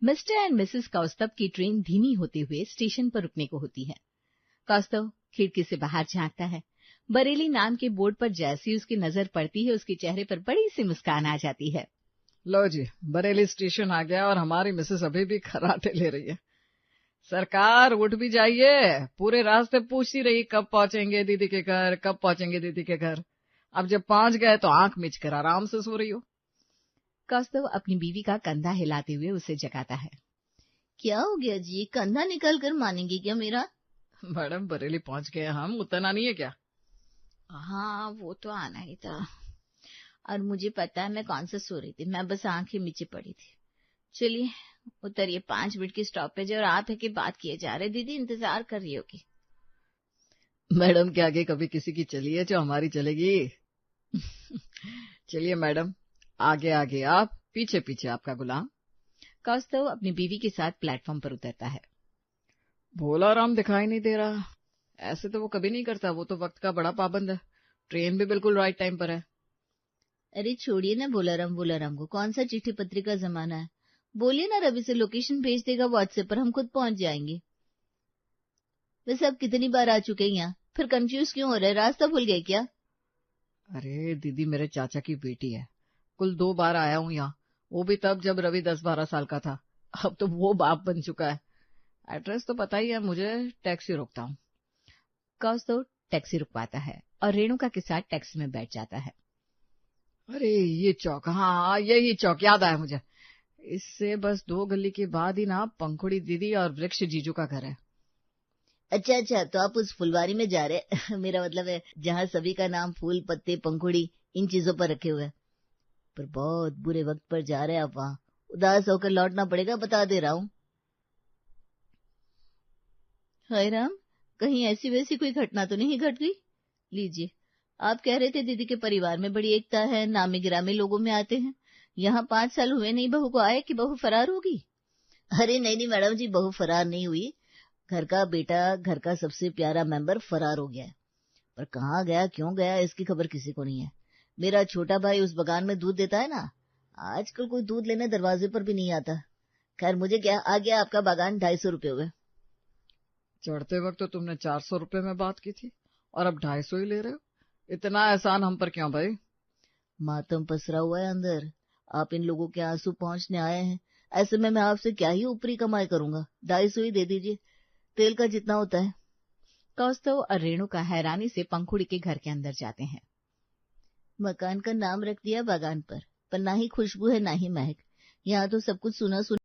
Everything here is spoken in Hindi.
मिस्टर एंड मिसेस कौस्तभ की ट्रेन धीमी होते हुए स्टेशन पर रुकने को होती है। कौस्तभ खिड़की से बाहर झांकता है। बरेली नाम के बोर्ड पर जैसे ही उसकी नजर पड़ती है, उसके चेहरे पर बड़ी सी मुस्कान आ जाती है। लो जी, बरेली स्टेशन आ गया और हमारी मिसेस अभी भी खर्राटे ले रही है। सरकार उठ भी जाइए, पूरे रास्ते पूछती रही कब पहुंचेंगे दीदी के घर, कब पहुंचेंगे दीदी के घर। अब जब पहुंच गए तो आंख मिच कर आराम से सो रही हो। कौस्तभ अपनी बीवी का कंधा हिलाते हुए उसे जगाता है। क्या हो गया जी, कंधा निकाल कर मानेंगे क्या मेरा? मैडम बरेली पहुंच गए हम, उतना नहीं है क्या? हाँ वो तो आना ही था, और मुझे पता है मैं कौन सा सो रही थी, मैं बस आंखें मीचे पड़ी थी। चलिए उतरिए, 5 मिनट की स्टॉपेज है और आप है कि बात किए जा रहे। दीदी इंतजार कर रही होगी। मैडम के आगे कभी किसी की चली है जो हमारी चलेगी? चलिए मैडम, आगे आगे आप, पीछे पीछे आपका गुलाम। कौस्तभ अपनी बीवी के साथ प्लेटफॉर्म पर उतरता है। भोला राम दिखाई नहीं दे रहा। ऐसे तो वो कभी नहीं करता, वो तो वक्त का बड़ा पाबंद है। ट्रेन भी बिल्कुल राइट टाइम पर है। अरे छोड़िए ना बोलाराम को, कौन सा चिट्ठी पत्री का जमाना है। बोलिए ना, रवि से लोकेशन भेज देगा व्हाट्सएप पर, हम खुद पहुंच जाएंगे। वैसे अब कितनी बार आ चुके हैं यहाँ, फिर कंफ्यूज क्यों हो रहे, रास्ता भूल गए क्या? अरे दीदी, मेरे चाचा की बेटी है, कुल 2 बार आया हूँ यहाँ, वो भी तब जब रवि 10-12 साल का था। अब तो वो बाप बन चुका है। एड्रेस तो पता ही है मुझे, टैक्सी रोकता हूँ। कौस्तभ टैक्सी रुकवाता है और रेणुका के साथ टैक्सी में बैठ जाता है। अरे ये चौक, हाँ यही चौक याद आया मुझे। इससे बस 2 गली के बाद ही ना पंखुड़ी दीदी और वृक्ष जीजू का घर है। अच्छा, तो आप उस फुलवारी में जा रहे मेरा मतलब है जहाँ सभी का नाम फूल, पत्ते, पंखुड़ी इन चीजों पर रखे हुए हैं। पर बहुत बुरे वक्त पर जा रहे हैं आप, वहाँ उदास होकर लौटना पड़ेगा, बता दे रहा हूँ। हाय राम, कहीं ऐसी वैसी कोई घटना तो नहीं घट गई? लीजिए, आप कह रहे थे दीदी के परिवार में बड़ी एकता है, नामी गिरामी लोगों में आते हैं। यहाँ 5 साल हुए नहीं बहू को आए कि बहू फरार होगी? अरे नहीं मैडम जी, बहू फरार नहीं हुई। घर का बेटा, घर का सबसे प्यारा मेंबर फरार हो गया है, पर कहाँ गया, क्यों गया, इसकी खबर किसी को नहीं है। मेरा छोटा भाई उस बगान में दूध देता है ना, आजकल कोई दूध लेने दरवाजे पर भी नहीं आता। खैर मुझे क्या, आ गया आपका बागान 250 रुपये हुए। चढ़ते वक्त तो तुमने 400 रुपए में बात की थी और अब 250 ही ले रहे हो। इतना एहसान हम पर क्यों भाई? मातम पसरा हुआ है अंदर, आप इन लोगों के आंसू पहुंचने आए हैं, ऐसे में मैं आपसे क्या ही ऊपरी कमाई करूंगा। 250 ही दे दीजिए, तेल का जितना होता है। कौस्तभ और रेणुका हैरानी से पंखुड़ी के घर के अंदर जाते हैं। मकान का नाम रख दिया बागान पर ना ही खुशबू है ना ही महक। यहाँ तो सब कुछ सुना सुना